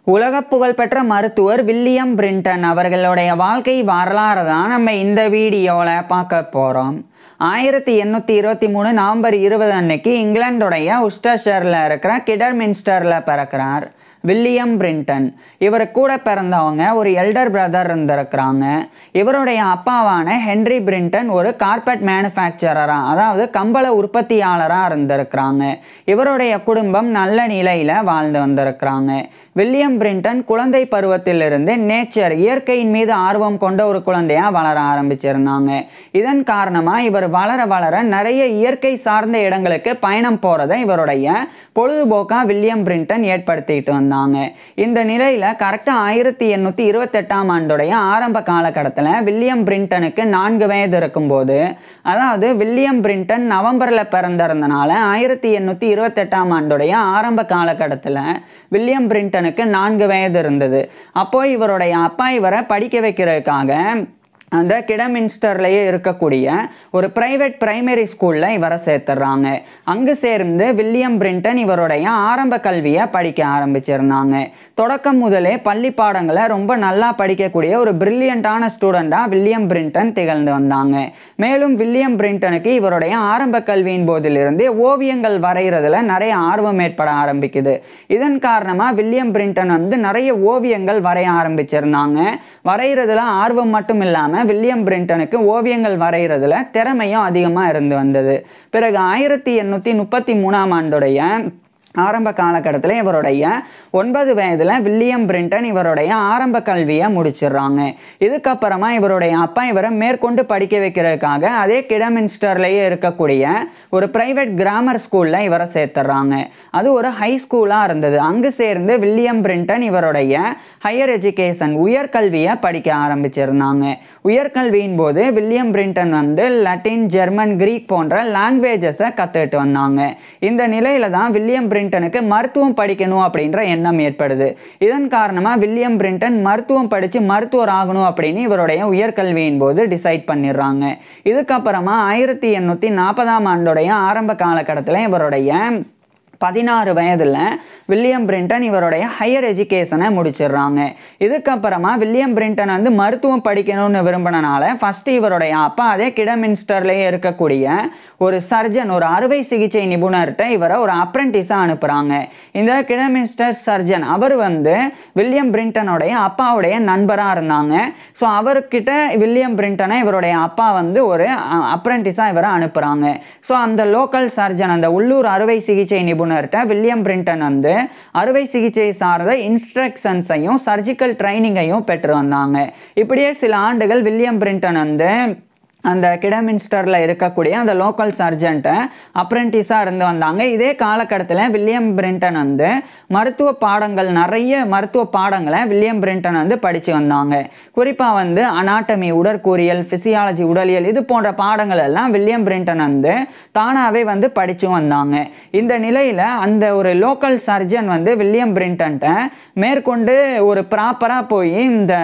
உலக புகழ்பெற்ற மருத்துவர் வில்லியம் பிரிண்டன் அவர்களுடைய வாழ்க்கை வரலாறு தான் நம்ம இந்த வீடியோவில் பார்க்க போகிறோம். 1823 நவம்பர் 20 அன்னைக்கு இங்கிலாந்துடைய உஸ்டர்ஷரில் இருக்கிற கிடர்மின்ஸ்டரில் பிறக்கிறார் வில்லியம் பிரிண்டன். இவர் கூட பிறந்தவங்க ஒரு எல்டர் பிரதர் இருந்திருக்கிறாங்க. இவருடைய அப்பாவான ஹென்ரி பிரிண்டன் ஒரு கார்பெட் மேனுஃபேக்சரராக, அதாவது கம்பள உற்பத்தியாளராக இருந்திருக்கிறாங்க. இவருடைய குடும்பம் நல்ல நிலையில் வாழ்ந்து வந்திருக்கிறாங்க. வில்லியம் பிரிண்டன் குழந்தை பருவத்திலிருந்து நேச்சர், இயற்கையின் மீது ஆர்வம் கொண்ட ஒரு குழந்தையாக வளர ஆரம்பிச்சிருந்தாங்க. இதன் காரணமாக இவர் வளர வளர நிறைய இயற்கை சார்ந்த இடங்களுக்கு பயணம் போகிறதை இவருடைய பொழுதுபோக்காக வில்லியம் பிரிண்டன் ஏற்படுத்திக்கிட்டு வந்தாங்க. இந்த நிலையில் கரெக்டாக 1828 ஆண்டுடைய ஆரம்ப காலகட்டத்தில் வில்லியம் பிரிண்டனுக்கு 4 வயது இருக்கும்போது, அதாவது வில்லியம் பிரிண்டன் நவம்பரில் பிறந்திருந்தனால 1828 ஆண்டுடைய ஆரம்ப காலகட்டத்தில் வில்லியம் பிரிண்டனுக்கு 4 வயது இருந்தது. அப்போ இவருடைய அப்பா இவரை படிக்க வைக்கிறதுக்காக அந்த கிடமின்ஸ்டர்லேயே இருக்கக்கூடிய ஒரு பிரைவேட் பிரைமரி ஸ்கூலில் இவரை சேர்த்துடுறாங்க. அங்கு சேர்ந்து வில்லியம் பிரிண்டன் இவருடைய ஆரம்ப கல்வியை படிக்க ஆரம்பிச்சிருந்தாங்க. தொடக்கம் முதலே பள்ளி பாடங்களை ரொம்ப நல்லா படிக்கக்கூடிய ஒரு பிரில்லியண்டான ஸ்டூடெண்டாக வில்லியம் பிரிண்டன் திகழ்ந்து வந்தாங்க. மேலும் வில்லியம் பிரிண்டனுக்கு இவருடைய ஆரம்ப கல்வியின் போதிலிருந்து ஓவியங்கள் வரைகிறதுல நிறைய ஆர்வம் ஏற்பட ஆரம்பிக்குது. இதன் காரணமாக வில்லியம் பிரிண்டன் நிறைய ஓவியங்கள் வரைய ஆரம்பிச்சிருந்தாங்க. வரைகிறதுல ஆர்வம் மட்டும் இல்லாமல் வில்லியம் பிரிண்டனுக்கு ஓவியங்கள் வரைகிறதுல திறமையும் அதிகமாக இருந்து வந்தது. பிறகு 1833 ஆண்டுடைய ஆரம்ப காலகட்டத்தில் இவருடைய 9 வயதில் வில்லியம் பிரிண்டன் இவருடைய ஆரம்ப கல்வியை முடிச்சிடுறாங்க. இதுக்கப்புறமா இவருடைய அப்பா இவரை மேற்கொண்டு படிக்க வைக்கிறதுக்காக அதே கிடமின்ஸ்டர்லேயே இருக்கக்கூடிய ஒரு பிரைவேட் கிராமர் ஸ்கூலில் இவரை சேர்த்துடுறாங்க. அது ஒரு ஹை ஸ்கூலாக இருந்தது. அங்கு சேர்ந்து வில்லியம் பிரிண்டன் இவருடைய ஹையர் எஜுகேஷன், உயர்கல்வியை படிக்க ஆரம்பிச்சிருந்தாங்க. உயர்கல்வியின் போது வில்லியம் பிரிண்டன் லட்டின், ஜெர்மன், கிரீக் போன்ற லாங்குவேஜஸை கற்றுக்கிட்டு வந்தாங்க. இந்த நிலையில தான் வில்லியம் பிரிண்டனுக்கு மருத்துவம் படிக்கணும் அப்படின்ற எண்ணம் ஏற்படுது. இதன் காரணமாக வில்லியம் பிரிண்டன் மருத்துவம் படித்து மருத்துவர் ஆகணும் அப்படின்னு இவருடைய உயர்கல்வியின் போது டிசைட் பண்ணிடுறாங்க. இதுக்கப்புறமா 1840 ஆண்டுடைய ஆரம்ப காலகட்டத்தில் இவருடைய 16 வயதில் வில்லியம் பிரிண்டன் இவருடைய ஹையர் எஜுகேஷனை முடிச்சிடுறாங்க. இதுக்கப்புறமா வில்லியம் பிரிண்டன் மருத்துவம் படிக்கணும்னு விரும்பினால ஃபஸ்ட்டு இவருடைய அப்பா அதே கிடமின்ஸ்டர்லேயே இருக்கக்கூடிய ஒரு சர்ஜன், ஒரு அறுவை சிகிச்சை நிபுணர்கிட்ட இவரை ஒரு அப்ரெண்டிஸாக அனுப்புகிறாங்க. இந்த கிடமின்ஸ்டர் சர்ஜன் அவர் வில்லியம் பிரிண்டனுடைய அப்பாவுடைய நண்பராக இருந்தாங்க. ஸோ அவர்கிட்ட வில்லியம் பிரிண்டனை இவருடைய அப்பா ஒரு அப்ரெண்டிஸாக இவரை அனுப்புகிறாங்க. ஸோ அந்த லோக்கல் சர்ஜன், அந்த உள்ளூர் அறுவை சிகிச்சை நிபுணர் வில்லியம் பிரிண்டன் அறுவை சிகிச்சை சார்ந்த இன்ஸ்ட்ரக்ஷன்ஸையும் சர்ஜிக்கல் ட்ரைனிங்கையும் பெற்று வந்தாங்க. இப்படியே சில ஆண்டுகள் வில்லியம் பிரிண்டன் அந்த கிடமின்ஸ்டரில் இருக்கக்கூடிய அந்த லோக்கல் சர்ஜன்ட்டை அப்ரெண்டிஸாக இருந்து வந்தாங்க. இதே காலகட்டத்தில் வில்லியம் பிரிண்டன் மருத்துவ பாடங்கள், நிறைய மருத்துவ பாடங்களை வில்லியம் பிரிண்டன் படித்து வந்தாங்க. குறிப்பாக அனாட்டமி, உடற்கூறியல், ஃபிசியாலஜி, உடலியல், இது போன்ற பாடங்கள் எல்லாம் வில்லியம் பிரிண்டன் தானாகவே படித்தும் வந்தாங்க. இந்த நிலையில் அந்த ஒரு லோக்கல் சர்ஜன் வில்லியம் பிரிண்டன்ட்ட மேற்கொண்டு ஒரு ப்ராப்பராக போய் இந்த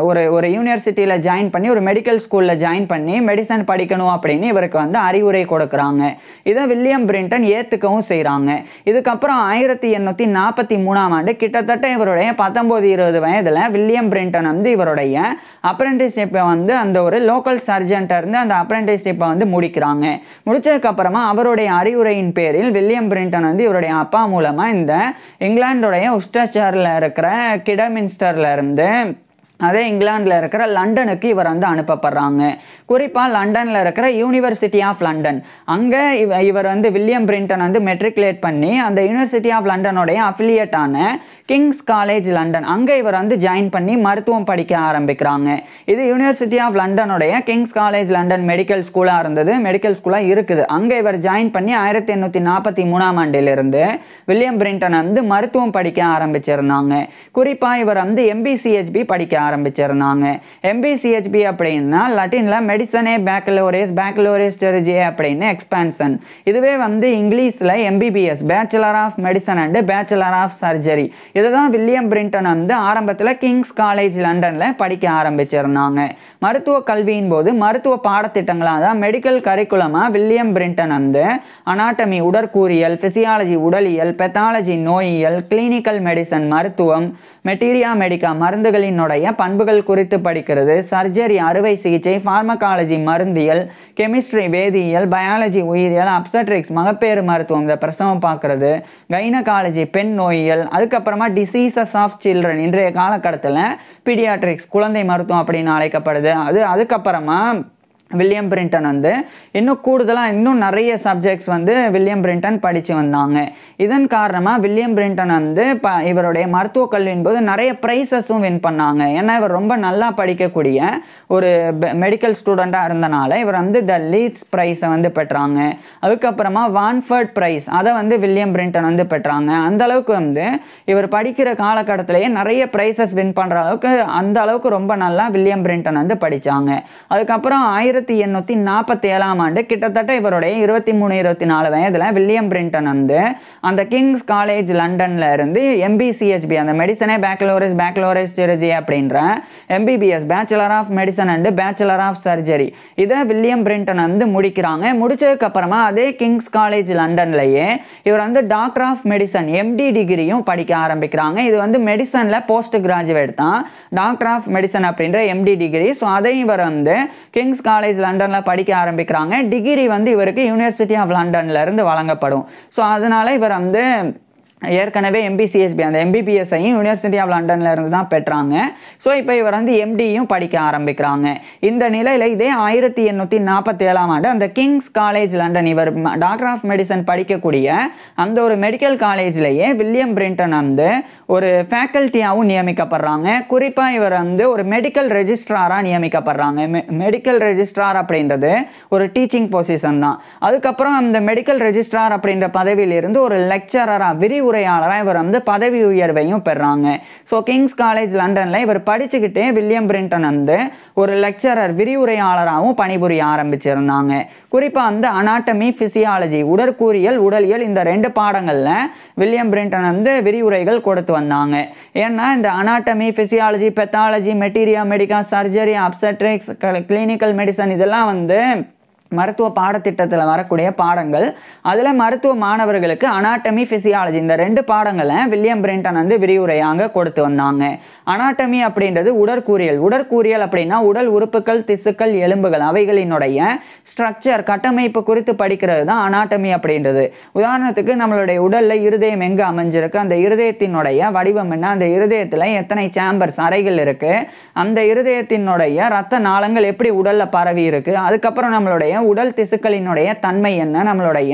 ஒரு யூனிவர்சிட்டியில் ஜாயின் பண்ணி, ஒரு மெடிக்கல் ஸ்கூலில் ஜாயின் பண்ணி மெடிசன் படிக்கணும் அப்படின்னு இவருக்கு அறிவுரை கொடுக்குறாங்க. இதை வில்லியம் பிரிண்டன் ஏற்றுக்கவும் செய்கிறாங்க. இதுக்கப்புறம் 1843 ஆண்டு கிட்டத்தட்ட இவருடைய 19-20 வயதில் வில்லியம் பிரிண்டன் இவருடைய அப்ரெண்டிஸ்ஷிப்பை அந்த ஒரு லோக்கல் சர்ஜன்ட்ட இருந்து அந்த அப்ரெண்டிஸ்ஷிப்பை முடிக்கிறாங்க. முடிச்சதுக்கப்புறமா அவருடைய அறிவுரையின் பேரில் வில்லியம் பிரிண்டன் இவருடைய அப்பா மூலமாக இந்த இங்கிலாந்துடைய உஸ்டர்ஷரில் இருக்கிற கிடமின்ஸ்டரில் இருந்து அதே இங்கிலாந்தில் இருக்கிற லண்டனுக்கு இவர் அனுப்பப்படுறாங்க. குறிப்பாக லண்டனில் இருக்கிற யூனிவர்சிட்டி ஆஃப் லண்டன், அங்கே இவர் வில்லியம் பிரிண்டன் மெட்ரிகுலேட் பண்ணி அந்த யூனிவர்சிட்டி ஆஃப் லண்டனுடைய அஃபிலியேட்டான கிங்ஸ் காலேஜ் லண்டன், அங்கே இவர் ஜாயின் பண்ணி மருத்துவம் படிக்க ஆரம்பிக்கிறாங்க. இது யூனிவர்சிட்டி ஆஃப் லண்டனுடைய கிங்ஸ் காலேஜ் லண்டன் மெடிக்கல் ஸ்கூலாக இருந்தது, மெடிக்கல் ஸ்கூலாக இருக்குது. அங்கே இவர் ஜாயின் பண்ணி 1843 ஆண்டிலிருந்து வில்லியம் பிரிண்டன் மருத்துவம் படிக்க ஆரம்பிச்சிருந்தாங்க. குறிப்பாக இவர் MBCHB படிக்க ஆரம்பிச்சிருந்தாங்க. MBCHB அப்படின்னா லட்டின்ல மெடிசனே பேக்கலோரியஸ் சர்ஜரி அப்படின்னு எக்ஸ்பான்ஷன். இதுவே இங்கிலீஷ்ல MBBS, bachelor of medicine and bachelor of surgery. இதை தான் வில்லியம் பிரிண்டன் வந்து ஆரம்பத்தில் கிங்ஸ் காலேஜ் லண்டனில் படிக்க ஆரம்பிச்சிருந்தாங்க. மருத்துவ கல்வியின் போது மருத்துவ பாடத்திட்டங்களாக தான் மெடிக்கல் கரிக்குலமாக வில்லியம் பிரிண்டன் வந்து அனாட்டமி உடற்கூறியல், ஃபிசியாலஜி உடலியல், பெத்தாலஜி நோயியல், கிளினிக்கல் மெடிசன் மருத்துவம், மெட்டீரியா மெடிக்கா மருந்துகளினுடைய பண்புகள் குறித்து படிக்கிறது, சர்ஜரி அறுவை சிகிச்சை, ஃபார்மகாலஜி மருந்தியல், கெமிஸ்ட்ரி வேதியியல், பயாலஜி உயிரியல், அப்சட்ரிக்ஸ் மகப்பேறு மருத்துவம் இந்த பிரசவம் பார்க்கறது, கைனகாலஜி பெண் நோயியல், அதுக்கப்புறமா டிசீசஸ் ஆஃப் சில்ட்ரன் இன்றைய காலகட்டத்தில் பீடியாட்ரிக்ஸ் குழந்தை மருத்துவம் அப்படின்னு அழைக்கப்படுது. அதுக்கப்புறமா வில்லியம் பிரிண்டன் வந்து இன்னும் கூடுதலாக இன்னும் நிறைய சப்ஜெக்ட்ஸ் வந்து வில்லியம் பிரிண்டன் படித்து வந்தாங்க. இதன் காரணமாக வில்லியம் பிரிண்டன் வந்து இவருடைய மருத்துவ கல்வியின் போது நிறைய ப்ரைஸஸும் வின் பண்ணாங்க. ஏன்னா இவர் ரொம்ப நல்லா படிக்கக்கூடிய ஒரு மெடிக்கல் ஸ்டூடெண்ட்டாக இருந்தனால இவர் வந்து த லீட்ஸ் ப்ரைஸை வந்து பெற்றாங்க. அதுக்கப்புறமா வான்ஃபர்ட் ப்ரைஸ் அதை வந்து வில்லியம் பிரிண்டன் வந்து பெற்றாங்க. அந்தளவுக்கு வந்து இவர் படிக்கிற காலகட்டத்திலேயே நிறைய ப்ரைஸஸ் வின் பண்ணுற அளவுக்கு அந்த அளவுக்கு ரொம்ப நல்லா வில்லியம் பிரிண்டன் வந்து படித்தாங்க. அதுக்கப்புறம் 1847ஆம் ஆண்டு கிட்டத்தட்ட இவருடைய 23-24 வயதில் வில்லியம் பிரிண்டன் வந்து அந்த கிங்ஸ் காலேஜ் லண்டன்ல இருந்து MBCHB அந்த மெடிசனே பேக்கலோரஸ் சிர்ஜி அப்படின்ற MBBS bachelor of medicine and bachelor of surgery இதை வில்லியம் பிரிண்டன் வந்து முடிக்கிறாங்க. முடிச்சதுக்கு அப்புறமா அதே கிங்ஸ் காலேஜ் லண்டன்லயே இவர் வந்து டாக்டர் ஆஃப் மெடிசன் MD டிகிரியும் படிக்க ஆரம்பிக்கிறாங்க. இது வந்து மெடிசன்ல போஸ்ட் கிராஜுவேட் தான், டாக்டர் ஆஃப் மெடிசன் அப்படின்ற MD டிகிரி. ஸோ அதை இவர் வந்து கிங்ஸ் காலேஜ் லண்டன்ல படிக்க ஆரம்பிக்கிறாங்க. டிகிரி வந்து இவருக்கு யூனிவர்சிட்டி ஆஃப் லண்டன்ல இருந்து வழங்கப்படும். ஸோ அதனால இவர் வந்து ஏற்கனவே MBCHB அந்த MBBS-ஐயும் யூனிவர்சிட்டி ஆஃப் லண்டன்ல இருந்து தான் பெற்றாங்க. ஸோ இப்போ இவர் வந்து MD-யும் படிக்க ஆரம்பிக்கிறாங்க. இந்த நிலையில் இதே 1847ஆம் ஆண்டு அந்த கிங்ஸ் காலேஜ் லண்டன் இவர் டாக்டர் ஆஃப் மெடிசன் படிக்கக்கூடிய அந்த ஒரு மெடிக்கல் காலேஜ்லேயே வில்லியம் பிரிண்டன் வந்து ஒரு ஃபேக்கல்ட்டியாகவும் நியமிக்கப்படுறாங்க. குறிப்பாக இவர் வந்து ஒரு மெடிக்கல் ரெஜிஸ்ட்ராராக நியமிக்கப்படுறாங்க. மெடிக்கல் ரெஜிஸ்ட்ரார் அப்படின்றது ஒரு டீச்சிங் பொசிஷன் தான். அதுக்கப்புறம் அந்த மெடிக்கல் ரெஜிஸ்ட்ரார் அப்படின்ற பதவியிலிருந்து ஒரு லெக்சரராக விரிவுரையாளராக இவர் வந்து பதவி உயர்வையும் பெறாங்க. ஸோ கிங்ஸ் காலேஜ் லண்டன்ல இவர் படிச்சுக்கிட்டே வில்லியம் பிரிண்டன் வந்து ஒரு லெக்சரர் விரிவுரையாளராகவும் பணிபுரிய ஆரம்பிச்சிருந்தாங்க. குறிப்பாக வந்து அனாட்டமி, பிசியாலஜி உடற்கூறியல், உடலியல் இந்த 2 பாடங்கள்ல வில்லியம் பிரிண்டன் வந்து விரிவுரைகள் கொடுத்து வந்தாங்க. ஏன்னா இந்த anatomy, physiology, pathology, materia மெடிக்கா, surgery, obstetrics, clinical medicine இதெல்லாம் வந்து மருத்துவ பாடத்திட்டத்தில் வரக்கூடிய பாடங்கள். அதில் மருத்துவ மாணவர்களுக்கு அனாட்டமி, பிசியாலஜி இந்த 2 பாடங்களை வில்லியம் பிரிண்டன் வந்து விரிவுரையாக கொடுத்து வந்தாங்க. அனாட்டமி அப்படின்றது உடற்கூறியல் அப்படின்னா உடல் உறுப்புகள், திசுக்கள், எலும்புகள் அவைகளினுடைய ஸ்ட்ரக்சர் கட்டமைப்பு குறித்து படிக்கிறது தான் அனாட்டமி அப்படின்றது. உதாரணத்துக்கு நம்மளுடைய உடலில் இருதயம் எங்கே அமைஞ்சிருக்கு, அந்த இருதயத்தினுடைய வடிவம் என்ன, அந்த இருதயத்தில் எத்தனை சேம்பர்ஸ் அறைகள் இருக்குது, அந்த இருதயத்தினுடைய இரத்த நாளங்கள் எப்படி உடலில் பரவி இருக்குது, அதுக்கப்புறம் நம்மளுடைய உடல் திசுக்களினுடைய தன்மை என்ன, நம்மளுடைய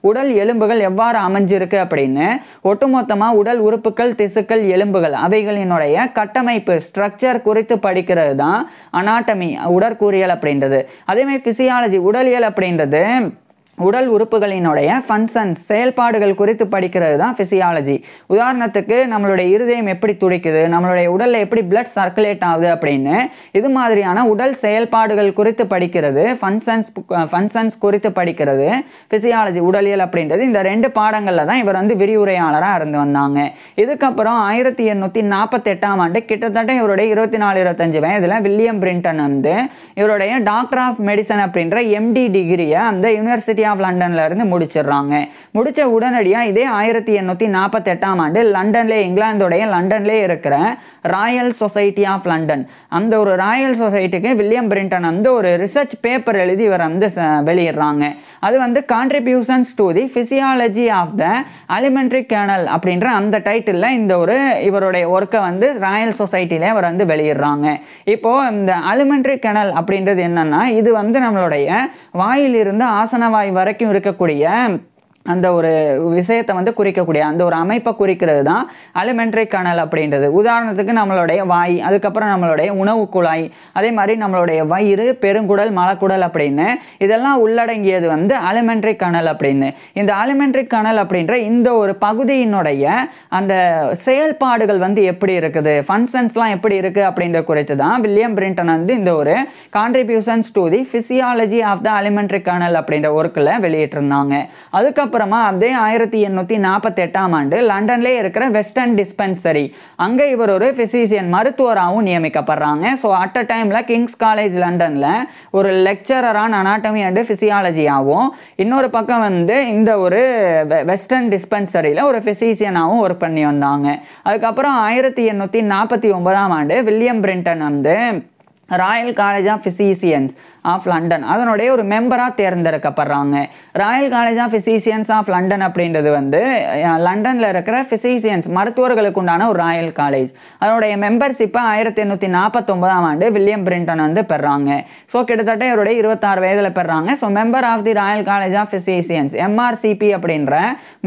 உடல் எலும்புகள் எவ்வாறு அமைஞ்சிருக்கு அப்படின்னு ஒட்டுமொத்தமாக உடல் உறுப்புகள், திசுக்கள், எலும்புகள் அவைகளினுடைய கட்டமைப்பு ஸ்ட்ரக்சர் குறித்து படிக்கிறது தான் அனாட்டமி உடற்கூறியல் அப்படின்றது. அதேமாதிரி பிசியாலஜி உடலியல் அப்படின்றது உடல் உறுப்புகளினுடைய ஃபங்க்ஷன்ஸ் செயல்பாடுகள் குறித்து படிக்கிறது தான் பிசியாலஜி. உதாரணத்துக்கு நம்மளுடைய இருதயம் எப்படி துடிக்குது, நம்மளுடைய உடலில் எப்படி பிளட் சர்க்குலேட் ஆகுது அப்படின்னு இது மாதிரியான உடல் செயல்பாடுகள் குறித்து படிக்கிறது, ஃபங்க்ஷன்ஸ் குறித்து படிக்கிறது பிசியாலஜி உடலியல் அப்படின்றது. இந்த 2 பாடங்களில் தான் இவர் வந்து விரிவுரையாளராக இருந்து வந்தாங்க. இதுக்கப்புறம் 1848ஆம் ஆண்டு கிட்டத்தட்ட இவருடைய 24-25 வயதில் வில்லியம் பிரிண்டன் வந்து இவருடைய டாக்டர் ஆஃப் மெடிசன் அப்படின்ற MD டிகிரியை அந்த யூனிவர்சிட்டி ஆஃப் லண்டன்ல இருந்து முடிச்சிடுறாங்க. முடிச்ச உடனடியாக இதே 1848ஆம் ஆண்டு இங்கிலாந்துடைய லண்டன்லே இருக்கிற ராயல் சொசைட்டி ஆஃப் லண்டன் அந்த ஒரு ராயல் சொசைட்டிக்கு வில்லியம் பிரிண்டன் வந்து ஒரு ரிசர்ச் பேப்பர் எழுதி இவர் வந்து வெளியிடுறாங்க. அது வந்து contributions to the physiology of the alimentary canal அப்படின்ற அந்த டைட்டில் இந்த ஒரு இவருடைய ஒர்க்கை வந்து ராயல் சொசைட்டில இவர் வந்து வெளியிடுறாங்க. இப்போ இந்த அலிமெண்ட்ரி கேனல் அப்படின்றது என்னன்னா, இது வந்து நம்மளுடைய வாயிலிருந்து ஆசனவாய் வரைக்கும் இருக்கக்கூடிய அந்த ஒரு விஷயத்தை வந்து குறிக்கக்கூடிய அந்த ஒரு அமைப்பை குறிக்கிறது தான் அலிமெண்ட்ரி கனல் அப்படின்றது. உதாரணத்துக்கு நம்மளுடைய வாய், அதுக்கப்புறம் நம்மளுடைய உணவு குழாய், அதே மாதிரி நம்மளுடைய வயிறு, பெருங்குடல், மலக்குடல் அப்படின்னு இதெல்லாம் உள்ளடங்கியது வந்து அலிமெண்ட்ரி கனல் அப்படின்னு. இந்த அலிமெண்ட்ரி கனல் அப்படின்ற இந்த ஒரு பகுதியினுடைய அந்த செயல்பாடுகள் வந்து எப்படி இருக்குது, ஃபங்க்ஷன்ஸ்லாம் எப்படி இருக்குது அப்படின்ற குறித்து தான் வில்லியம் பிரிண்டன் வந்து இந்த ஒரு contributions to the physiology of the alimentary canal அப்படின்ற ஒர்க்கில் வெளியிட்டிருந்தாங்க. அதுக்கப்புறம் அதுக்கப்புறமா அதே 1848ஆம் ஆண்டு லண்டன்லேயே இருக்கிற வெஸ்டர்ன் டிஸ்பென்சரி அங்கே இவர் ஒரு ஃபிசிஷியன் மருத்துவராகவும் நியமிக்கப்படுறாங்க. ஸோ அட் அ டைமில் கிங்ஸ் காலேஜ் லண்டனில் ஒரு லெக்சரர் ஆன் அனாட்டமி அண்ட் ஃபிசியாலஜியாகவும் இன்னொரு பக்கம் வந்து இந்த ஒரு வெஸ்டர்ன் டிஸ்பென்சரியில் ஒரு ஃபிசிஷியனாகவும் ஒர்க் பண்ணி வந்தாங்க. அதுக்கப்புறம் 1849ஆம் ஆண்டு வில்லியம் பிரிண்டன் வந்து royal college of physicians of London அதனுடைய ஒரு மெம்பராக தேர்ந்தெடுக்கப்படுறாங்க. Royal college of physicians of London அப்படின்றது வந்து லண்டனில் இருக்கிற ஃபிசிஷியன்ஸ் மருத்துவர்களுக்கு உண்டான ஒரு ராயல் காலேஜ். அதனுடைய மெம்பர்ஷிப்பை 1849ஆம் ஆண்டு வில்லியம் பிரிண்டன் வந்து பெறாங்க. ஸோ கிட்டத்தட்ட இவருடைய 26 வயதில் பெறாங்க. So member of the royal college of physicians MRCP அப்படின்ற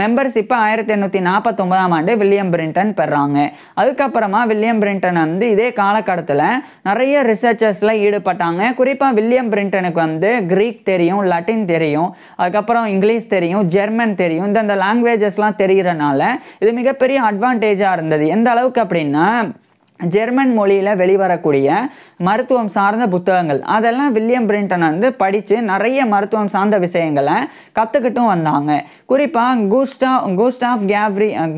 மெம்பர்ஷிப்பை 1849ஆம் ஆண்டு வில்லியம் பிரிண்டன் பெறாங்க. அதுக்கப்புறமா வில்லியம் பிரிண்டன் வந்து இதே காலகட்டத்தில் நிறைய ரிசர்ச்சர்ஸில் ஈடுபட்டாங்க. குறிப்பாக வில்லியம் பிரிண்டனுக்கு வந்து கிரீக் தெரியும், லட்டின் தெரியும், அதுக்கப்புறம் இங்கிலீஷ் தெரியும், ஜெர்மன் தெரியும். இந்த லாங்குவேஜஸ்லாம் தெரிகிறனால இது மிகப்பெரிய அட்வான்டேஜாக இருந்தது. எந்த அளவுக்கு அப்படின்னா ஜெர்மன் மொழியில் வெளிவரக்கூடிய மருத்துவம் சார்ந்த புத்தகங்கள் அதெல்லாம் வில்லியம் பிரிண்டன் வந்து படித்து நிறைய மருத்துவம் சார்ந்த விஷயங்களை கற்றுக்கிட்டும் வந்தாங்க. குறிப்பாக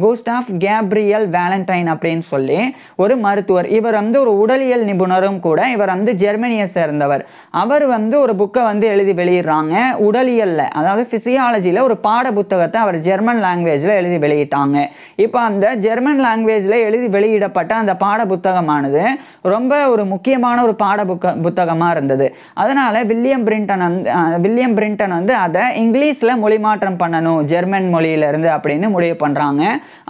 கூஸ்டாஃப் கேப்ரியல் வேலண்டைன் அப்படின்னு சொல்லி ஒரு மருத்துவர், இவர் வந்து ஒரு உடலியல் நிபுணரும் கூட. இவர் வந்து ஜெர்மனியை சேர்ந்தவர். அவர் வந்து ஒரு புக்கை வந்து எழுதி வெளியிடுறாங்க உடலியலில், அதாவது ஃபிசியாலஜியில் ஒரு பாட புத்தகத்தை அவர் ஜெர்மன் லாங்குவேஜில் எழுதி வெளியிட்டாங்க. இப்போ அந்த ஜெர்மன் லாங்குவேஜில் எழுதி வெளியிடப்பட்ட அந்த பாட புத்தகமானது ரொம்ப ஒரு முக்கியமான ஒரு பாட புத்தகமாக இருந்தது. அதனால வில்லியம் பிரிண்டன் வந்து அதை இங்கிலீஷில் மொழிமாற்றம் பண்ணணும் ஜெர்மன் மொழியிலிருந்து அப்படின்னு முடிவு பண்ணுறாங்க.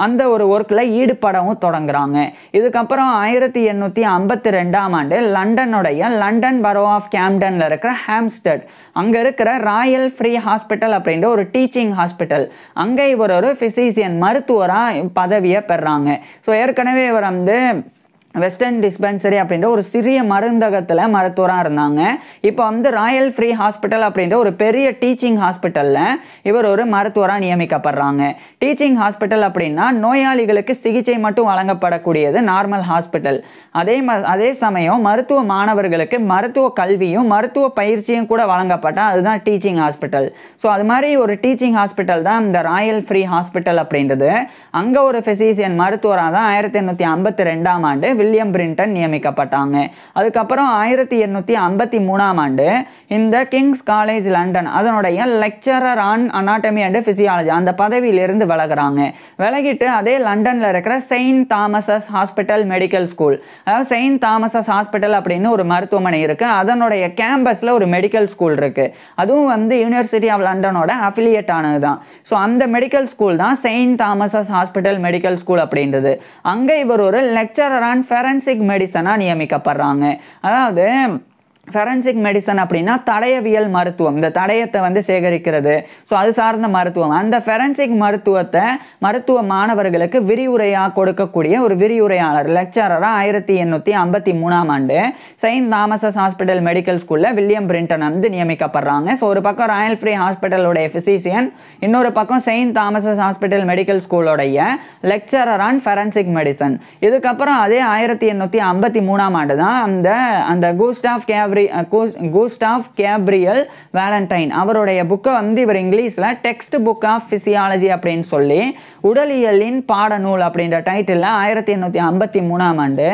அந்த ஒரு ஒர்க்கில் ஈடுபடவும் தொடங்குறாங்க. இதுக்கப்புறம் 1852ஆம் ஆண்டு லண்டன் பரோ ஆஃப் கேம்டனில் இருக்கிற ஹாம்ஸ்டட் அங்கே இருக்கிற ராயல் ஃப்ரீ ஹாஸ்பிட்டல் அப்படின்ற ஒரு டீச்சிங் ஹாஸ்பிட்டல் அங்கே இவர் ஒரு ஃபிசிஷியன் மருத்துவராக பதவியை பெறாங்க. ஸோ ஏற்கனவே இவர் வந்து வெஸ்டர்ன் டிஸ்பென்சரி அப்படின்ற ஒரு சிறிய மருந்தகத்தில் மருத்துவராக இருந்தாங்க. இப்போ வந்து ராயல் ஃப்ரீ ஹாஸ்பிட்டல் அப்படின்ற ஒரு பெரிய டீச்சிங் ஹாஸ்பிட்டலில் இவர் ஒரு மருத்துவராக நியமிக்கப்படுறாங்க. டீச்சிங் ஹாஸ்பிட்டல் அப்படின்னா நோயாளிகளுக்கு சிகிச்சை மட்டும் வழங்கப்படக்கூடியது நார்மல் ஹாஸ்பிட்டல். அதே சமயம் மருத்துவ மாணவர்களுக்கு மருத்துவ கல்வியும் மருத்துவ பயிற்சியும் கூட வழங்கப்பட்டால் அதுதான் டீச்சிங் ஹாஸ்பிட்டல். ஸோ அது மாதிரி ஒரு டீச்சிங் ஹாஸ்பிட்டல் தான் இந்த ராயல் ஃப்ரீ ஹாஸ்பிட்டல் அப்படின்றது. அங்கே ஒரு ஃபிசிஷியன் மருத்துவராக தான் 1852ஆம் ஆண்டு வில்லியம் பிரிண்டன் நியமிக்கப்பட்டாங்க. அதுக்கப்புறம் 1853ஆம் ஆண்டு இந்த கிங்ஸ் காலேஜ் லண்டன் அதனுடைய lecturer on anatomy and physiology அந்த பதவியிலிருந்து விலகுறாங்க. விலகிட்டு அதே லண்டனில் இருக்கிற Saint Thomas's hospital medical school, அதாவது செயின்ட் தாமஸஸ் ஹாஸ்பிட்டல் அப்படின்னு ஒரு மருத்துவமனை இருக்கு. அதனுடைய கேம்பஸில் ஒரு மெடிக்கல் ஸ்கூல் இருக்கு. அதுவும் வந்து யூனிவர்சிட்டி ஆஃப் லண்டனோட அஃபிலியேட் ஆனது தான். ஸோ அந்த மெடிக்கல் ஸ்கூல் தான் Saint Thomas's hospital medical school அப்படின்றது. அங்கே இவர் ஒரு லெக்சரர் ஆன் ஃபெரன்சிக் மெடிசனாக நியமிக்கப்படுறாங்க. அதாவது ஃபெரன்சிக் மெடிசன் அப்படின்னா தடயவியல் மருத்துவம், இந்த தடயத்தை வந்து சேகரிக்கிறது. ஸோ அது சார்ந்த மருத்துவம். அந்த ஃபெரன்சிக் மருத்துவத்தை மருத்துவ மாணவர்களுக்கு விரிவுரையாக கொடுக்கக்கூடிய ஒரு விரிவுரையாளர் லெக்சரராக 1853ஆம் ஆண்டு செயின்ட் தாமஸஸ் ஹாஸ்பிட்டல் மெடிக்கல் ஸ்கூலில் வில்லியம் பிரிண்டன் வந்து நியமிக்கப்படுறாங்க. ஸோ ஒரு பக்கம் ராயல் ஃப்ரீ ஹாஸ்பிட்டலுடைய ஃபிசிஷியன், இன்னொரு பக்கம் செயின்ட் தாமஸஸ் ஹாஸ்பிட்டல் மெடிக்கல் ஸ்கூலோடைய லெக்சரர் ஆன் ஃபெரன்சிக் மெடிசன். இதுக்கப்புறம் அதே 1853ஆம் ஆண்டு தான் அந்த கூஸ்டாஃப் கேப்ரியல் வேலண்டைன் அவருடைய புக்கை வந்து இவர் இங்கிலீஷில் டெக்ஸ்ட் புக் ஆஃப் ஃபிசியாலஜி அப்படின்னு சொல்லி உடலியலின் பாடநூல் அப்படின்ற டைட்டிலில் 1853ஆம் ஆண்டு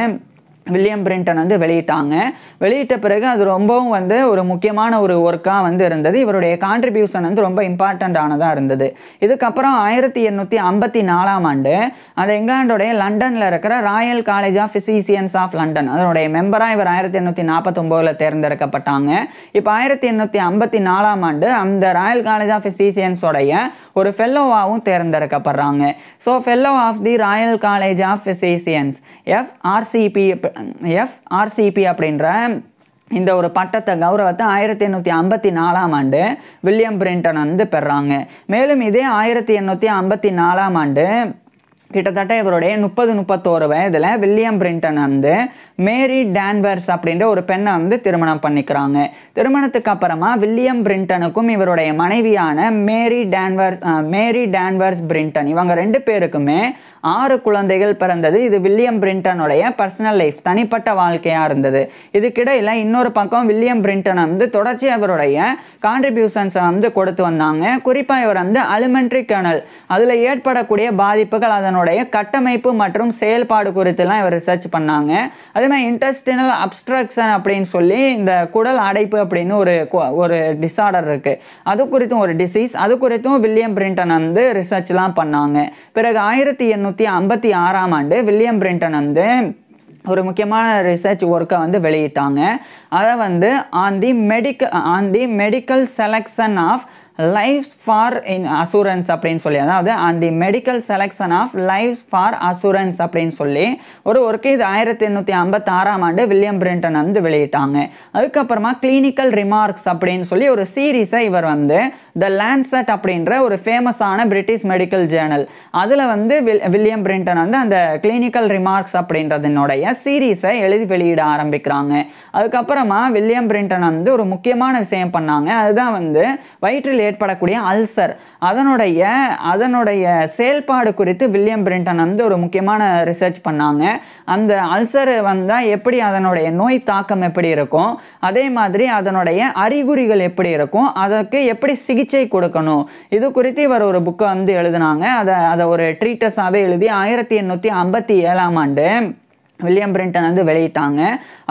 வில்லியம் பிரிண்டன் வந்து வெளியிட்டாங்க. வெளியிட்ட பிறகு அது ரொம்பவும் வந்து ஒரு முக்கியமான ஒரு ஒர்க்காக வந்து இருந்தது. இவருடைய கான்ட்ரிபியூஷன் வந்து ரொம்ப இம்பார்ட்டண்ட்டானதாக இருந்தது. இதுக்கப்புறம் 1854ஆம் ஆண்டு அந்த இங்கிலாண்டோடைய லண்டனில் இருக்கிற royal college of physicians of London அதனுடைய மெம்பராக இவர் 1849 தேர்ந்தெடுக்கப்பட்டாங்க. இப்போ 1854ஆம் ஆண்டு அந்த ராயல் காலேஜ் ஆஃப் ஃபிசிஷியன்ஸோடைய ஒரு ஃபெல்லோவாகவும் தேர்ந்தெடுக்கப்படுறாங்க. So fellow of the royal college of physicians FRCP அப்படின்ற இந்த ஒரு பட்டத்தை கௌரவத்தை 1854ஆம் ஆண்டு வில்லியம் பிரிண்டன் வந்து பெறாங்க. மேலும் இதே 1854ஆம் ஆண்டு கிட்டத்தட்ட இவருடைய 30-31 வயதில் வில்லியம் பிரிண்டன் வந்து மேரி டான்வர்ஸ் அப்படின்ற ஒரு பெண்ணை வந்து திருமணம் பண்ணிக்கிறாங்க. திருமணத்துக்கு அப்புறமா வில்லியம் பிரிண்டனுக்கும் இவருடைய மனைவியான மேரி டான்வர்ஸ் பிரிண்டன் இவங்க 2 பேருக்குமே 6 குழந்தைகள் பிறந்தது. இது வில்லியம் பிரிண்டனுடைய பர்சனல் லைஃப், தனிப்பட்ட வாழ்க்கையாக இருந்தது. இதுக்கிடையில் இன்னொரு பக்கம் வில்லியம் பிரிண்டன் வந்து தொடர்ச்சி அவருடைய கான்ட்ரிபியூஷன்ஸை வந்து கொடுத்து வந்தாங்க. குறிப்பாக இவர் வந்து அலிமெண்ட்ரி கர்னல் அதில் ஏற்படக்கூடிய பாதிப்புகள், அதனுடைய கட்டமைப்பு மற்றும் செயல்பாடு குறித்துலாம் இவர் ரிசர்ச் பண்ணாங்க. அதே மாதிரி இன்டெஸ்டினல் அப்ஸ்ட்ரக்ஷன் அப்படின்னு சொல்லி இந்த குடல் அடைப்பு அப்படின்னு ஒரு டிஸார்டர் இருக்கு, அது குறித்தும் ஒரு டிசீஸ், அது குறித்தும் வில்லியம் பிரிண்டன் வந்து ரிசர்ச்லாம் பண்ணாங்க. பிறகு 1856ஆம் ஆண்டு வில்லியம் பிரிண்டன் வந்து ஒரு முக்கியமான ரிசர்ச் ஒர்க்கை வந்து வெளியிட்டாங்க. அதை வந்து on the medical selection of lives for assurance அப்படின்னு சொல்லி, அதாவது அந்த medical selection of lives for assurance அப்படின்னு சொல்லி ஒரு ஒர்க்கு இது 1856ஆம் ஆண்டு வில்லியம் பிரிண்டன் வந்து வெளியிட்டாங்க. அதுக்கப்புறமா கிளினிக்கல் ரிமார்க்ஸ் அப்படின்னு சொல்லி ஒரு சீரீஸை இவர் வந்து த லான்செட் அப்படின்ற ஒரு ஃபேமஸான பிரிட்டிஷ் மெடிக்கல் ஜேர்னல் அதில் வந்து வில்லியம் பிரிண்டன் வந்து அந்த கிளினிக்கல் ரிமார்க்ஸ் அப்படின்றதனுடைய சீரீஸை எழுதி வெளியிட ஆரம்பிக்கிறாங்க. அதுக்கப்புறமா வில்லியம் பிரிண்டன் வந்து ஒரு முக்கியமான விஷயம் பண்ணாங்க. அதுதான் வந்து வயிற்றில் ஏற்படக்கூடிய அல்சர், அதனுடைய செயல்பாடு குறித்து வில்லியம் பிரிண்டன் வந்து ஒரு முக்கியமான ரிசர்ச் பண்ணாங்க. அந்த அல்சர் வந்தால் எப்படி அதனுடைய நோய் தாக்கம் எப்படி இருக்கும், அதே மாதிரி அதனுடைய அறிகுறிகள் எப்படி இருக்கும், அதற்கு எப்படி சிகிச்சை கொடுக்கணும், இது குறித்து இவர் ஒரு புக்கை வந்து எழுதினாங்க. அதை ஒரு ட்ரீட்டஸாகவே எழுதி 1857ஆம் ஆண்டு வில்லியம் பிரிண்டன் வந்து வெளியிட்டாங்க.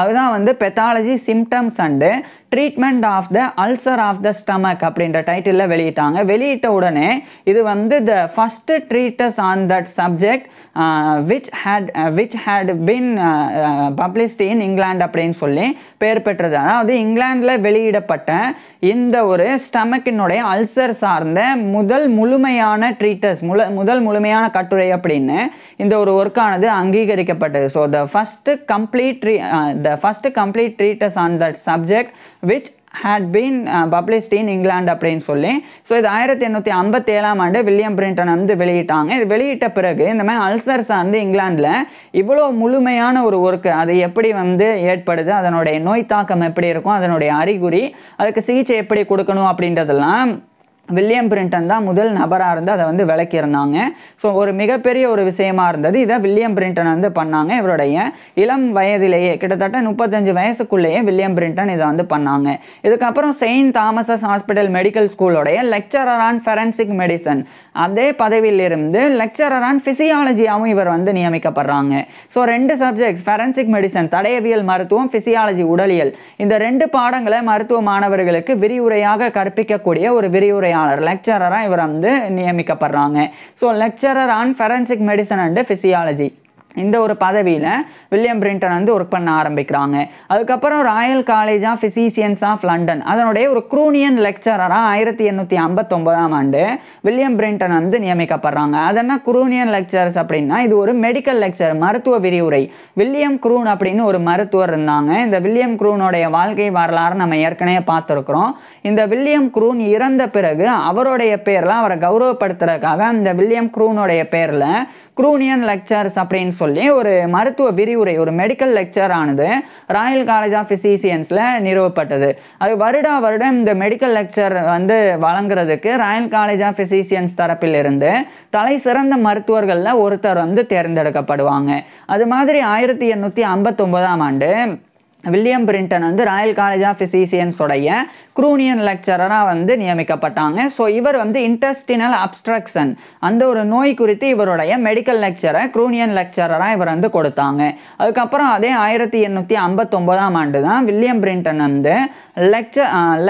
அதுதான் வந்து pathology symptoms and treatment of the ulcer of the stomach அப்படின்ற டைட்டிலில் வெளியிட்டாங்க. வெளியிட்ட உடனே இது வந்து the first treatise on that subject which had been published in England அப்படின்னு சொல்லி பெயர் பெற்றது. அதாவது இங்கிலாந்தில் வெளியிடப்பட்ட இந்த ஒரு ஸ்டமக்கினுடைய அல்சர் சார்ந்த முதல் முழுமையான ட்ரீட்டஸ், முதல் முழுமையான கட்டுரை அப்படின்னு இந்த ஒரு ஒர்க்கானது அங்கீகரிக்கப்பட்டது. So the first complete treatise on that subject which had been published in England அப்படின்னு சொல்லி. ஸோ இது 1857ஆம் ஆண்டு வில்லியம் பிரிண்டன் வந்து வெளியிட்டாங்க. இது வெளியிட்ட பிறகு இந்த மாதிரி அல்சர் சார்ந்து இங்கிலாந்தில் இவ்வளோ முழுமையான ஒரு ஒர்க்கு, அது எப்படி வந்து ஏற்படுது, அதனுடைய நோய் தாக்கம் எப்படி இருக்கும், அதனுடைய அறிகுறி, அதுக்கு சிகிச்சை எப்படி கொடுக்கணும் அப்படின்றதெல்லாம் வில்லியம் பிரிண்டன் தான் முதல் நபராக இருந்து அதை வந்து விளக்கியிருந்தாங்க. ஸோ ஒரு மிகப்பெரிய ஒரு விஷயமா இருந்தது. இதை வில்லியம் பிரிண்டன் வந்து பண்ணாங்க. இவருடைய இளம் வயதிலேயே, கிட்டத்தட்ட 35 வயசுக்குள்ளேயே வில்லியம் பிரிண்டன் இதை வந்து பண்ணாங்க. இதுக்கப்புறம் செயின்ட் தாமஸஸ் ஹாஸ்பிட்டல் மெடிக்கல் ஸ்கூலோடைய லெக்சரர் ஆன் ஃபெரன்சிக் மெடிசன் அதே பதவியிலிருந்து லெக்சரர் ஆன் ஃபிசியாலஜியாகவும் இவர் வந்து நியமிக்கப்படுறாங்க. ஸோ 2 சப்ஜெக்ட்ஸ், ஃபெரன்சிக் மெடிசன் தடயவியல் மருத்துவம், ஃபிசியாலஜி உடலியல், இந்த 2 பாடங்களை மருத்துவ மாணவர்களுக்கு விரிவுரையாக கற்பிக்கக்கூடிய ஒரு விரிவுரை லெக்சரரா இவர் வந்து நியமிக்கப்படுறாங்க. So lecturer on forensic medicine and physiology இந்த ஒரு பதவியில் வில்லியம் பிரிண்டன் வந்து ஒர்க் பண்ண ஆரம்பிக்கிறாங்க. அதுக்கப்புறம் royal college of physicians of London அதனுடைய ஒரு க்ரூனியன் லெக்சரராக 1859ஆம் ஆண்டு வில்லியம் பிரிண்டன் வந்து நியமிக்கப்படுறாங்க. அதென்ன க்ரூனியன் லெக்சர்ஸ் அப்படின்னா, இது ஒரு மெடிக்கல் லெக்சர், மருத்துவ விரிவுரை. வில்லியம் க்ரூன் அப்படின்னு ஒரு மருத்துவர் இருந்தாங்க. இந்த வில்லியம் க்ரூனுடைய வாழ்க்கை வரலாறு நம்ம ஏற்கனவே பார்த்துருக்குறோம். இந்த வில்லியம் க்ரூன் இறந்த பிறகு அவருடைய பேரில் அவரை கௌரவப்படுத்துறதுக்காக இந்த வில்லியம் க்ரூனுடைய பேரில் க்ரூனியன் லெக்சர்ஸ் அப்படின்னு சொல்லி ஒரு மருத்துவ விரிவுரை, ஒரு மெடிக்கல் லெக்சர் ஆனது ராயல் காலேஜ் ஆஃப் ஃபிசிசியன்ஸில் நிறுவப்பட்டது. அது வருடம் இந்த மெடிக்கல் லெக்சர் வந்து வழங்குறதுக்கு ராயல் காலேஜ் ஆஃப் ஃபிசிசியன்ஸ் தரப்பில் இருந்து தலை சிறந்த மருத்துவர்களில் ஒருத்தர் வந்து தேர்ந்தெடுக்கப்படுவாங்க. அது மாதிரி 1859ஆம் ஆண்டு வில்லியம் பிரிண்டன் வந்து ராயல் காலேஜ் ஆஃப் ஃபிசிசியன்ஸோடைய க்ரூனியன் லெக்சரராக வந்து நியமிக்கப்பட்டாங்க. ஸோ இவர் வந்து இன்டெஸ்டினல் அப்ஸ்ட்ரக்ஷன் அந்த ஒரு நோய் குறித்து இவருடைய மெடிக்கல் லெக்சரை க்ரூனியன் லெக்சரராக இவர் வந்து கொடுத்தாங்க. அதுக்கப்புறம் அதே 1859ஆம் ஆண்டு தான் வில்லியம் பிரிண்டன் வந்து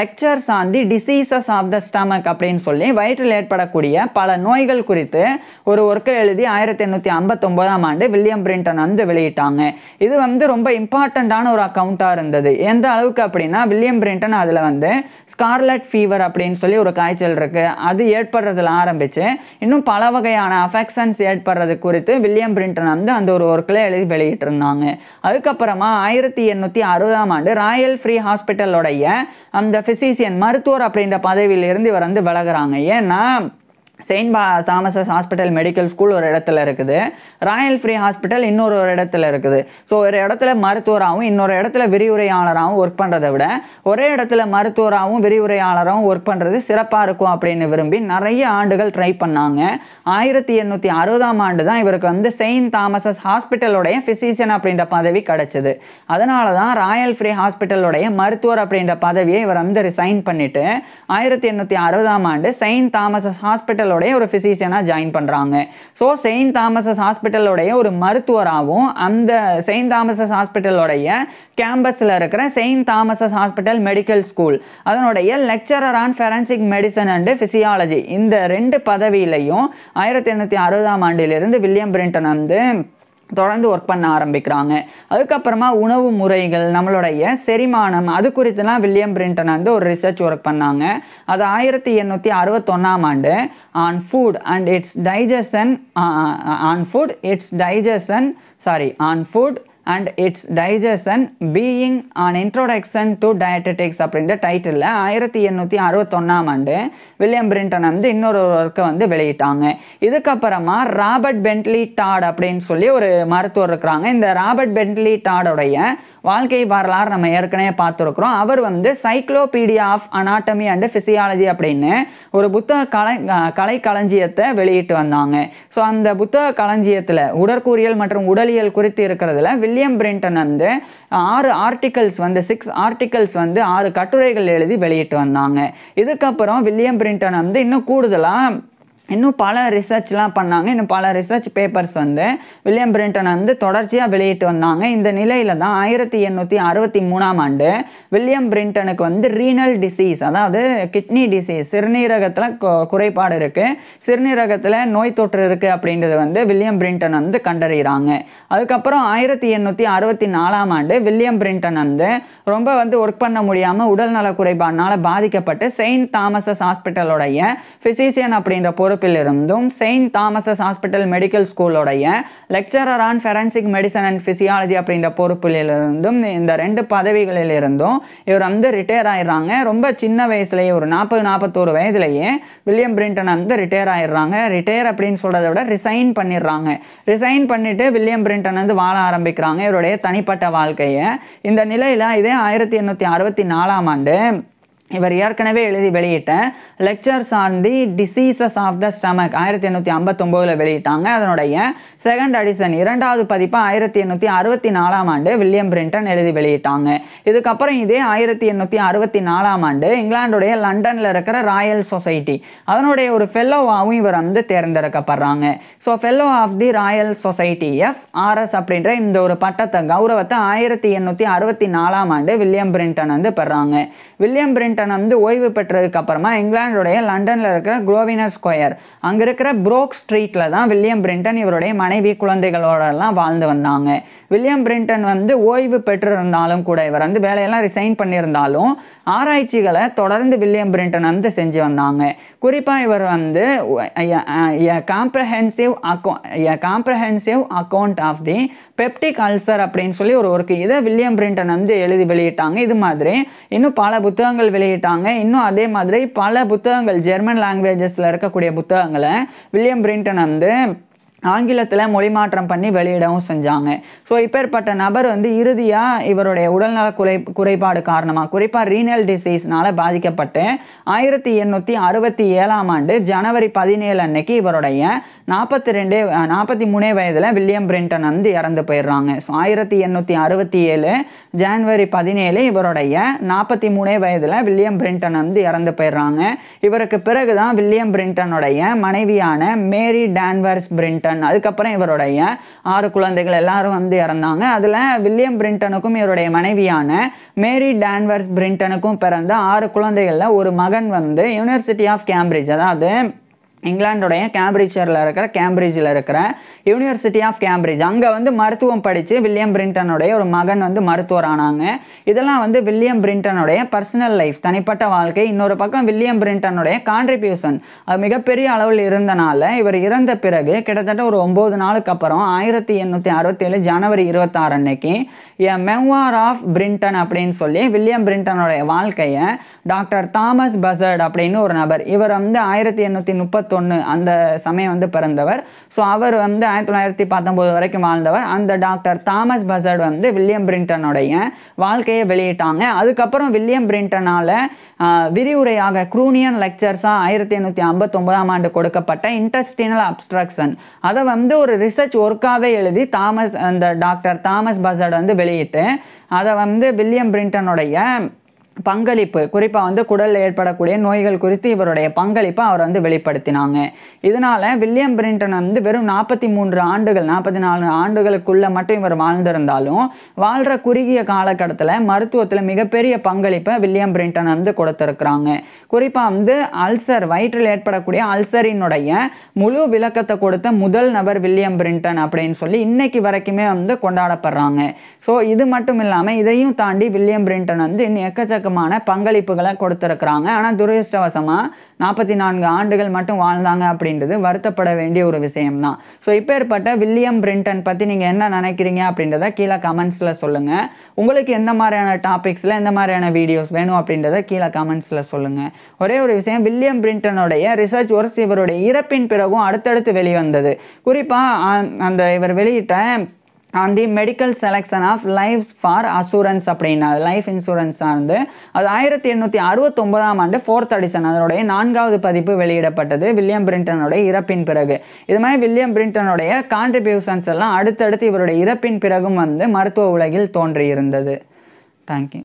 lectures on the diseases of the stomach அப்படின்னு சொல்லி வயிற்றில் ஏற்படக்கூடிய பல நோய்கள் குறித்து ஒரு ஒர்க்கை எழுதி 1859ஆம் ஆண்டு வில்லியம் பிரிண்டன் வந்து வெளியிட்டாங்க. இது வந்து ரொம்ப இம்பார்ட்டண்ட்டான ஒரு அக்கௌண்ட்டாக இருந்தது. எந்த அளவுக்கு அப்படின்னா, வில்லியம் பிரிண்டன் அதில் வந்து ஸ்கார்லட் ஃபீவர் அப்படின்னு சொல்லி ஒரு காய்ச்சல் இருக்குது, அது ஏற்படுறதுல ஆரம்பித்து இன்னும் பல வகையான அஃபெக்ஷன்ஸ் ஏற்படுறது குறித்து வில்லியம் பிரிண்டன் வந்து அந்த ஒரு ஒர்க்கில் எழுதி வெளியிட்டிருந்தாங்க. அதுக்கப்புறமா 1860ஆம் ஆண்டு ராயல் ஃப்ரீ ஹாஸ்பிட்டலோடைய அந்த ஃபிசிசியன் மருத்துவர் அப்படின்ற பதவியிலிருந்து இவர் வந்து விலகுறாங்க. ஏன்னா Saint Thomas's hospital medical school ஒரு இடத்துல இருக்குது, ராயல் ஃப்ரீ ஹாஸ்பிட்டல் இன்னொரு இடத்துல இருக்குது. ஸோ ஒரு இடத்துல மருத்துவராகவும் இன்னொரு இடத்துல விரிவுரையாளராகவும் ஒர்க் பண்ணுறதை விட ஒரே இடத்துல மருத்துவராகவும் விரிவுரையாளராகவும் ஒர்க் பண்ணுறது சிறப்பாக இருக்கும் அப்படின்னு விரும்பி நிறைய ஆண்டுகள் ட்ரை பண்ணாங்க. 1860ஆம் ஆண்டு தான் இவருக்கு வந்து செயின்ட் தாமஸஸ் ஹாஸ்பிட்டலோடைய ஃபிசிஷியன் அப்படின்ற பதவி கிடைச்சது. அதனால தான் ராயல் ஃப்ரீ ஹாஸ்பிட்டலோடைய மருத்துவர் அப்படின்ற பதவியை இவர் வந்து ரிசைன் பண்ணிட்டு 1860ஆம் ஆண்டு செயின்ட் தாமஸஸ் ஹாஸ்பிட்டல் ஒரு பிசிஷியனா ஜாயின் பண்றாங்க. சோ செயின்ட் தாமஸஸ் ஹாஸ்பிட்டலோடைய ஒரு மருத்துவராகவும் அந்த செயின்ட் தாமஸஸ் ஹாஸ்பிட்டலோடைய கேம்பஸ்ல இருக்கிற Saint Thomas's hospital medical school அதனுடைய lecturer on forensic medicine and physiology இந்த 2 பதவியிலையும் 1860ஆம் ஆண்டிலிருந்து வில்லியம் பிரிண்டன் வந்து தொடர்ந்து ஒர்க் பண்ண ஆரம்பிக்கிறாங்க. அதுக்கப்புறமா உணவு முறைகள், நம்மளுடைய செரிமானம், அது குறித்துலாம் வில்லியம் பிரிண்டன் வந்து ஒரு ரிசர்ச் ஒர்க் பண்ணாங்க. அது 1861ஆம் ஆண்டு on food and it's digestion and its digestion being an introduction to dietetics அப்படின்ற டைட்டில் 1861ஆம் ஆண்டு வில்லியம் பிரிண்டன் வந்து இன்னொரு ஒர்க்கை வந்து வெளியிட்டாங்க. இதுக்கப்புறமா ராபர்ட் பென்ட்லி டாட் அப்படின்னு சொல்லி ஒரு மருத்துவர் இருக்கிறாங்க. இந்த ராபர்ட் பென்ட்லி டாடோடைய வாழ்க்கை வரலாறு நம்ம ஏற்கனவே பார்த்துருக்குறோம். அவர் வந்து சைக்ளோபீடியா ஆஃப் அனாட்டமி அண்ட் பிசியாலஜி அப்படின்னு ஒரு புத்தக கலை களஞ்சியத்தை வெளியிட்டு வந்தாங்க. ஸோ அந்த புத்தக களஞ்சியத்தில் உடற்கூறியல் மற்றும் உடலியல் குறித்து இருக்கிறதுல வில்லியம் பிரிண்டன் வந்து 6 ஆர்டிகல்ஸ் வந்து 6 ஆர்டிகல்ஸ் வந்து 6 கட்டுரைகள் எழுதி வெளியிட்டு வந்தாங்க. இதுக்கப்புறம் வில்லியம் பிரிண்டன் வந்து இன்னும் பல ரிசர்ச்லாம் பண்ணாங்க. இன்னும் பல ரிசர்ச் பேப்பர்ஸ் வந்து வில்லியம் பிரிண்டன் வந்து தொடர்ச்சியாக வெளியிட்டு வந்தாங்க. இந்த நிலையில தான் 1863ஆம் ஆண்டு வில்லியம் பிரிண்டனுக்கு வந்து ரீனல் டிசீஸ், அதாவது கிட்னி டிசீஸ், சிறுநீரகத்தில் குறைபாடு இருக்குது, சிறுநீரகத்தில் நோய் தொற்று இருக்குது அப்படின்றது வந்து வில்லியம் பிரிண்டன் வந்து கண்டறிகிறாங்க. அதுக்கப்புறம் 1864ஆம் ஆண்டு வில்லியம் பிரிண்டன் வந்து ரொம்ப வந்து ஒர்க் பண்ண முடியாமல் உடல்நல குறைபாடுனால பாதிக்கப்பட்டு செயின்ட் தாமஸஸ் ஹாஸ்பிட்டலோடைய ஃபிசிஷியன் அப்படின்ற இருந்தும் செயின்ட் தாமஸஸ் ஹாஸ்பிட்டல் மெடிக்கல் ஸ்கூலோடைய lecturer on forensic medicine and physiology அப்படின்ற பொறுப்பிலிருந்தும் இந்த 2 பதவிகளில் இருந்தும் இவர் வந்து ரிட்டையர் ஆயிடுறாங்க. ரொம்ப சின்ன வயசுலேயே ஒரு 40-41 வயதுலேயே வில்லியம் பிரிண்டன் வந்து ரிட்டையர் ஆயிடுறாங்க. ரிட்டையர் அப்படின்னு சொல்றதை விட ரிசைன் பண்ணிடுறாங்க. ரிசைன் பண்ணிட்டு வில்லியம் பிரிண்டன் வந்து வாழ ஆரம்பிக்கிறாங்க இவருடைய தனிப்பட்ட வாழ்க்கையை. இந்த நிலையில இதே 1864ஆம் ஆண்டு இவர் ஏற்கனவே எழுதி வெளியிட்ட lectures on the diseases of the stomach 1859 வெளியிட்டாங்க. அதனுடைய செகண்ட் எடிஷன் 2வது பதிப்பு 1864ஆம் ஆண்டு வில்லியம் பிரிண்டன் எழுதி வெளியிட்டாங்க. இதுக்கப்புறம் இதே 1864ஆம் ஆண்டு இங்கிலாந்துடைய லண்டனில் இருக்கிற ராயல் சொசைட்டி அதனுடைய ஒரு ஃபெல்லோவாகவும் இவர் வந்து தேர்ந்தெடுக்கப்படுறாங்க. So fellow of the royal society FRS அப்படின்ற இந்த ஒரு பட்டத்தை கௌரவத்தை 1864ஆம் ஆண்டு வில்லியம் பிரிண்டன் வந்து பெறாங்க. வில்லியம் பிரிண்டன் வந்து ஓய்வு பெற்றதுக்கு அப்புறமா இங்கிலாந்துடைய லண்டன்ல இருக்கிற குரோவினர் ஸ்கொயர் அங்க இருக்கிற புரோக் ஸ்ட்ரீட்ல தான் வில்லியம் பிரிண்டன் இவருடைய மனைவி குழந்தைகளோட எல்லாம் வாழ்ந்து வந்தாங்க. வில்லியம் பிரிண்டன் வந்து ஓய்வு பெற்றிருந்தாலும் கூட இவர் வந்து வேலையெல்லாம் ரிசைன் பண்ணியிருந்தாலும் ஆராய்ச்சிகளை தொடர்ந்து வில்லியம் பிரிண்டன் வந்து செஞ்சு வந்தாங்க. குறிப்பா இவர் வந்து comprehensive account of the peptic ulcer அப்படின்னு சொல்லி ஒரு ஒர்க் இதை வில்லியம் பிரிண்டன் வந்து எழுதி வெளியிட்டாங்க. இது மாதிரி இன்னும் பல புத்தகங்கள் வெளியிட்டாங்க. இன்னும் அதே மாதிரி பல புத்தகங்கள் ஜெர்மன் லாங்குவேஜஸ்ல இருக்கக்கூடிய புத்தகங்களை வில்லியம் பிரிண்டன் வந்து ஆங்கிலத்தில் மொழிமாற்றம் பண்ணி வெளியிடவும் செஞ்சாங்க. ஸோ இப்பேற்பட்ட நபர் வந்து இறுதியாக இவருடைய உடல்நல குறைபாடு காரணமாக குறிப்பாக ரீனல் டிசீஸ்னால பாதிக்கப்பட்டு 1867ஆம் ஆண்டு ஜனவரி 17 அன்னைக்கு இவருடைய 43 வயதில் வில்லியம் பிரிண்டன் வந்து இறந்து போயிடுறாங்க. ஸோ 1867 ஜனவரி 17 இவருடைய 43 வயதில் வில்லியம் பிரிண்டன் வந்து இறந்து போயிடுறாங்க. இவருக்கு பிறகு தான் வில்லியம் பிரிண்டனுடைய மனைவியான மேரி டான்வர்ஸ் பிரிண்டன், அதுக்கப்புறம் இவருடைய 6 குழந்தைகள் எல்லாரும் வந்து இறந்தாங்க. அதில் வில்லியம் பிரிண்டனுக்கும் இவருடைய மனைவியான மேரி டான்வர்ஸ் பிரிண்டனுக்கும் பிறந்த 6 குழந்தைகளில் ஒரு மகன் வந்து யூனிவர்சிட்டி ஆஃப் கேம்பிரிட்ஜ், அதாவது இங்கிலாந்துடைய கேம்பிரிட்ஜில் இருக்கிற யூனிவர்சிட்டி ஆஃப் கேம்பிரிட்ஜ் அங்கே வந்து மருத்துவம் படித்து வில்லியம் பிரிண்டனுடைய ஒரு மகன் வந்து மருத்துவர் ஆனாங்க. இதெல்லாம் வந்து வில்லியம் பிரிண்டனுடைய பர்சனல் லைஃப், தனிப்பட்ட வாழ்க்கை. இன்னொரு பக்கம் வில்லியம் பிரிண்டனுடைய கான்ட்ரிபியூஷன் அது மிகப்பெரிய அளவில் இருந்தனால இவர் இறந்த பிறகு கிட்டத்தட்ட ஒரு 9 நாளுக்கு அப்புறம் 1867 ஜனவரி 26 அன்னைக்கு எ மெமோர் ஆஃப் பிரிண்டன் அப்படின்னு சொல்லி வில்லியம் பிரிண்டனுடைய வாழ்க்கையை டாக்டர் தாமஸ் பசர்ட் அப்படின்னு ஒரு நபர், இவர் வந்து 1833 1951 அந்த சமயம் வந்து பிறந்தவர். ஸோ அவர் வந்து 1919 வரைக்கும் வாழ்ந்தவர். அந்த டாக்டர் தாமஸ் பசர்ட் வந்து வில்லியம் பிரிண்டனுடைய வாழ்க்கையை வெளியிட்டாங்க. அதுக்கப்புறம் வில்லியம் பிரிண்டனால் விரிவுரையாக க்ரூனியன் லெக்சர்ஸாக 1859ஆம் ஆண்டு கொடுக்கப்பட்ட இன்டெஸ்டினல் அப்ஸ்ட்ரக்ஷன் அதை வந்து ஒரு ரிசர்ச் ஒர்க்காகவே எழுதி அந்த டாக்டர் தாமஸ் பசர்ட் வந்து வெளியிட்டு அதை வந்து வில்லியம் பிரிண்டனுடைய பங்களிப்பு, குறிப்பாக வந்து குடலில் ஏற்படக்கூடிய நோய்கள் குறித்து இவருடைய பங்களிப்பை அவர் வந்து வெளிப்படுத்தினாங்க. இதனால் வில்லியம் பிரிண்டன் வந்து வெறும் 43 ஆண்டுகள் 44 ஆண்டுகளுக்குள்ளே மட்டும் இவர் வாழ்ந்திருந்தாலும் வாழ்கிற குறுகிய காலகட்டத்தில் மருத்துவத்தில் மிகப்பெரிய பங்களிப்பை வில்லியம் பிரிண்டன் வந்து கொடுத்துருக்குறாங்க. குறிப்பாக வந்து அல்சர், வயிற்றில் ஏற்படக்கூடிய அல்சரினுடைய முழு விளக்கத்தை கொடுத்த முதல் நபர் வில்லியம் பிரிண்டன் அப்படின்னு சொல்லி இன்னைக்கு வரைக்குமே வந்து கொண்டாடப்படுறாங்க. ஸோ இது மட்டும் இல்லாமல் இதையும் தாண்டி வில்லியம் பிரிண்டன் வந்து எக்கச்சக்க பங்களிப்புகளை கொடுத்திருக்கிறாங்க. ஆனால் துரதிர்ஷ்டவசமாக 44 ஆண்டுகள் மட்டும் வாழ்ந்தாங்க அப்படின்றது வருத்தப்பட வேண்டிய ஒரு விஷயம்தான். ஸோ இப்பேற்பட்ட வில்லியம் பிரிண்டன் பற்றி நீங்கள் என்ன நினைக்கிறீங்க அப்படின்றத கீழே கமெண்ட்ஸில் சொல்லுங்கள். உங்களுக்கு எந்த மாதிரியான டாபிக்ஸில் எந்த மாதிரியான வீடியோஸ் வேணும் அப்படின்றத கீழே கமெண்ட்ஸில் சொல்லுங்கள். ஒரே ஒரு விஷயம், வில்லியம் பிரிண்டனுடைய ரிசர்ச் ஒர்க்ஸ் இவருடைய இறப்பின் பிறகும் அடுத்தடுத்து வெளிவந்தது. குறிப்பாக அந்த இவர் வெளியிட்ட the medical selection of lives for assurance அப்படின்னா லைஃப் இன்சூரன்ஸ் சார்ந்து அது 1869ஆம் ஆண்டு 4th எடிஷன் அதனுடைய 4வது பதிப்பு வெளியிடப்பட்டது வில்லியம் பிரிண்டனுடைய இறப்பின் பிறகு. இது மாதிரி வில்லியம் பிரிண்டனுடைய கான்ட்ரிபியூஷன்ஸ் எல்லாம் அடுத்தடுத்து இவருடைய இறப்பின் பிறகும் வந்து மருத்துவ உலகில் தோன்றியிருந்தது. தேங்க்யூ.